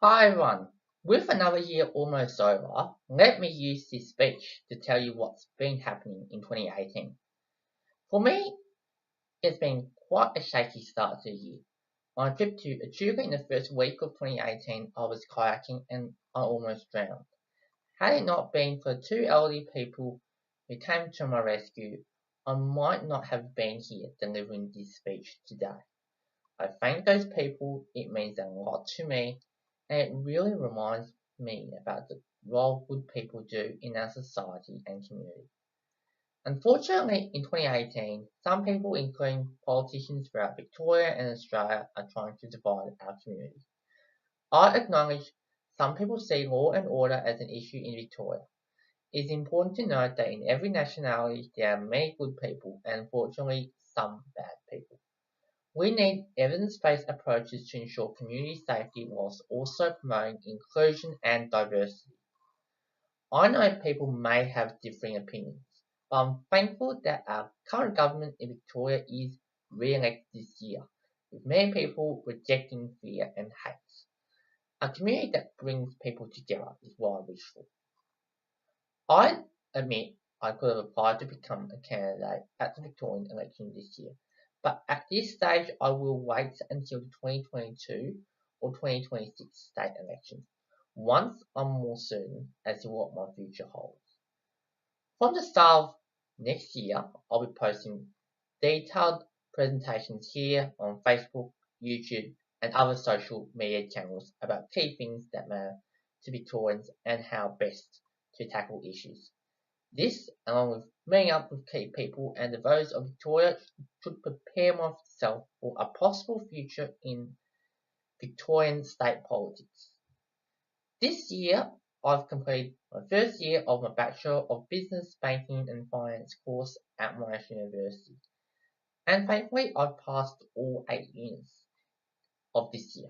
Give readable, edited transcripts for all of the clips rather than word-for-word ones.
Hi everyone. With another year almost over, let me use this speech to tell you what's been happening in 2018. For me, it's been quite a shaky start to the year. On a trip to Echuca in the first week of 2018, I was kayaking and I almost drowned. Had it not been for two elderly people who came to my rescue, I might not have been here delivering this speech today. I thank those people, it means a lot to me, and it really reminds me about the role good people do in our society and community. Unfortunately, in 2018, some people, including politicians throughout Victoria and Australia, are trying to divide our community. I acknowledge some people see law and order as an issue in Victoria. It is important to note that in every nationality there are many good people and unfortunately some bad people. We need evidence-based approaches to ensure community safety whilst also promoting inclusion and diversity. I know people may have differing opinions, but I'm thankful that our current government in Victoria is re-elected this year, with many people rejecting fear and hate. A community that brings people together is what I wish for. I admit I could have applied to become a candidate at the Victorian election this year, but at this stage I will wait until the 2022 or 2026 state elections, once I'm more certain as to what my future holds. From the start of next year, I'll be posting detailed presentations here on Facebook, YouTube, and other social media channels about key things that matter to Victorians and how best to tackle issues. This, along with meeting up with key people and the voters of Victoria, should prepare myself for a possible future in Victorian state politics. This year, I've completed my first year of my Bachelor of Business, Banking and Finance course at Monash University, and thankfully I've passed all 8 units of this year.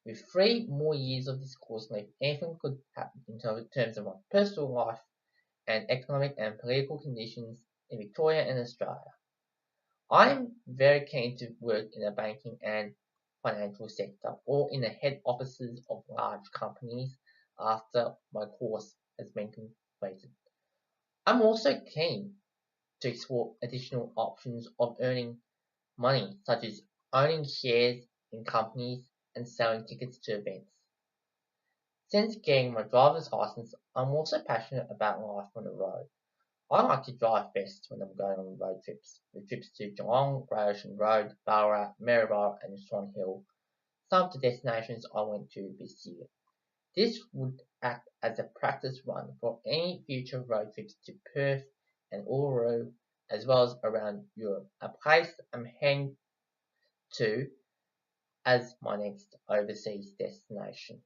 With 3 more years of this course left, anything could happen in terms of my personal life and economic and political conditions in Victoria and Australia. I am very keen to work in the banking and financial sector or in the head offices of large companies after my course has been completed. I'm also keen to explore additional options of earning money, such as owning shares in companies and selling tickets to events. Since getting my driver's license, I'm also passionate about life on the road. I like to drive best when I'm going on road trips, with trips to Geelong, Grey Ocean Road, Ballarat, Maryborough and Swan Hill, some of the destinations I went to this year. This would act as a practice run for any future road trips to Perth and Uluru, as well as around Europe, a place I'm heading to as my next overseas destination.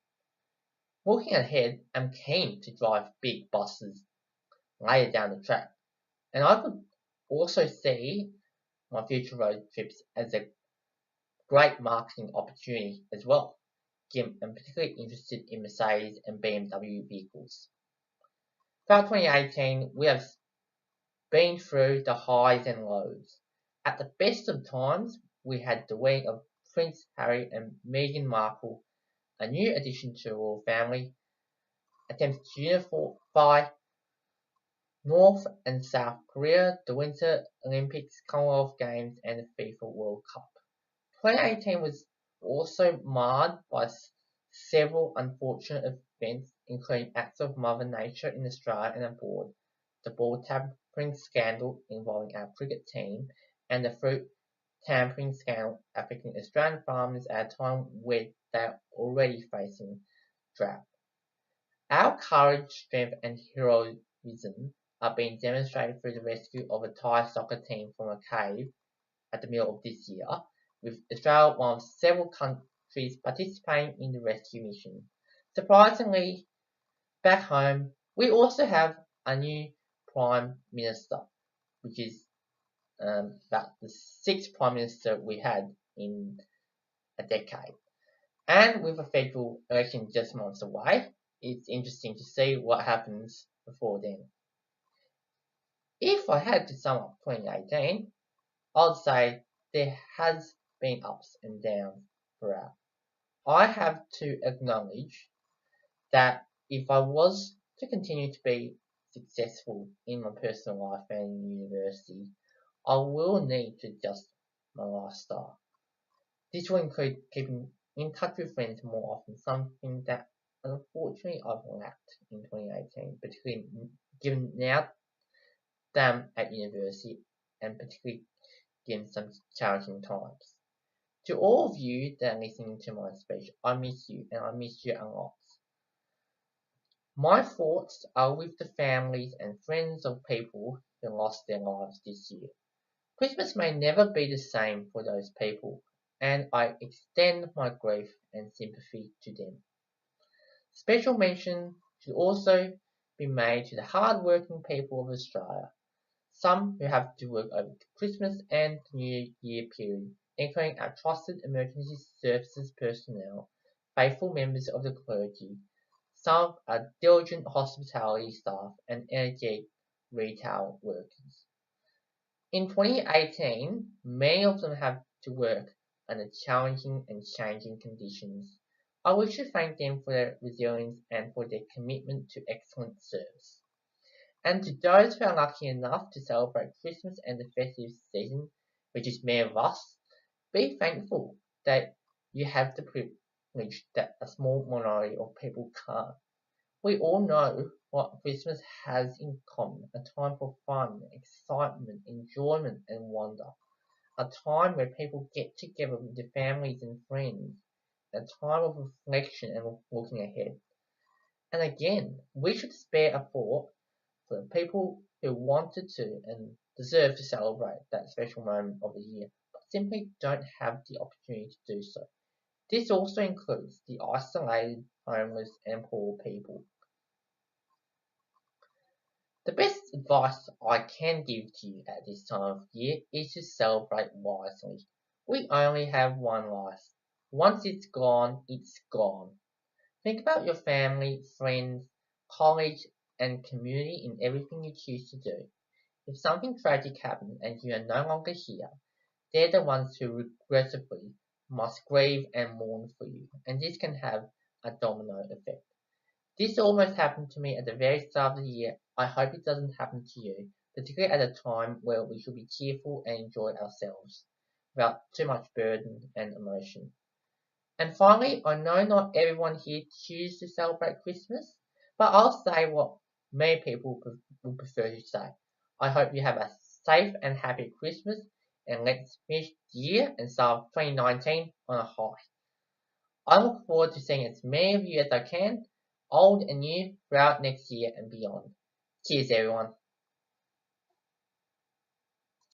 Looking ahead, I'm keen to drive big buses later down the track, and I could also see my future road trips as a great marketing opportunity as well. Given I'm particularly interested in Mercedes and BMW vehicles. Throughout 2018, we have been through the highs and lows. At the best of times, we had the wedding of Prince Harry and Meghan Markle, a new addition to the royal family, attempts to unify North and South Korea, the Winter Olympics, Commonwealth Games, and the FIFA World Cup. 2018 was also marred by several unfortunate events, including acts of Mother Nature in Australia and abroad, the ball tampering scandal involving our cricket team, and the fruit tampering scandal affecting Australian farmers at a time where they are already facing drought. Our courage, strength, and heroism are being demonstrated through the rescue of a Thai soccer team from a cave at the middle of this year, with Australia one of several countries participating in the rescue mission. Surprisingly, back home, we also have a new Prime Minister, which is about the sixth Prime Minister we had in a decade. And with a federal election just months away, it's interesting to see what happens before then. If I had to sum up 2018, I'd say there has been ups and downs throughout. I have to acknowledge that if I was to continue to be successful in my personal life and in university, I will need to adjust my lifestyle. This will include keeping in touch with friends more often, something that unfortunately I've lacked in 2018, particularly given now that I'm at university and particularly given some challenging times. To all of you that are listening to my speech, I miss you and I miss you a lot. My thoughts are with the families and friends of people who lost their lives this year. Christmas may never be the same for those people, and I extend my grief and sympathy to them. Special mention should also be made to the hard-working people of Australia, some who have to work over the Christmas and New Year period, including our trusted emergency services personnel, faithful members of the clergy, some are diligent hospitality staff, and energetic retail workers. In 2018, many of them have to work under challenging and changing conditions. I wish to thank them for their resilience and for their commitment to excellent service. And to those who are lucky enough to celebrate Christmas and the festive season, which is many of us, be thankful that you have the privilege that a small minority of people can't. We all know what Christmas has in common, a time for fun, excitement, enjoyment and wonder. A time where people get together with their families and friends. A time of reflection and looking ahead. And again, we should spare a thought for the people who wanted to and deserve to celebrate that special moment of the year, but simply don't have the opportunity to do so. This also includes the isolated, homeless and poor people. The best advice I can give to you at this time of year is to celebrate wisely. We only have one life. Once it's gone, it's gone. Think about your family, friends, college, and community in everything you choose to do. If something tragic happened and you are no longer here, they're the ones who regrettably must grieve and mourn for you, and this can have a domino effect. This almost happened to me at the very start of the year. I hope it doesn't happen to you, particularly at a time where we should be cheerful and enjoy ourselves, without too much burden and emotion. And finally, I know not everyone here chooses to celebrate Christmas, but I'll say what many people would prefer to say. I hope you have a safe and happy Christmas, and let's finish the year and start 2019 on a high. I look forward to seeing as many of you as I can, old and new, throughout next year and beyond. Cheers, everyone.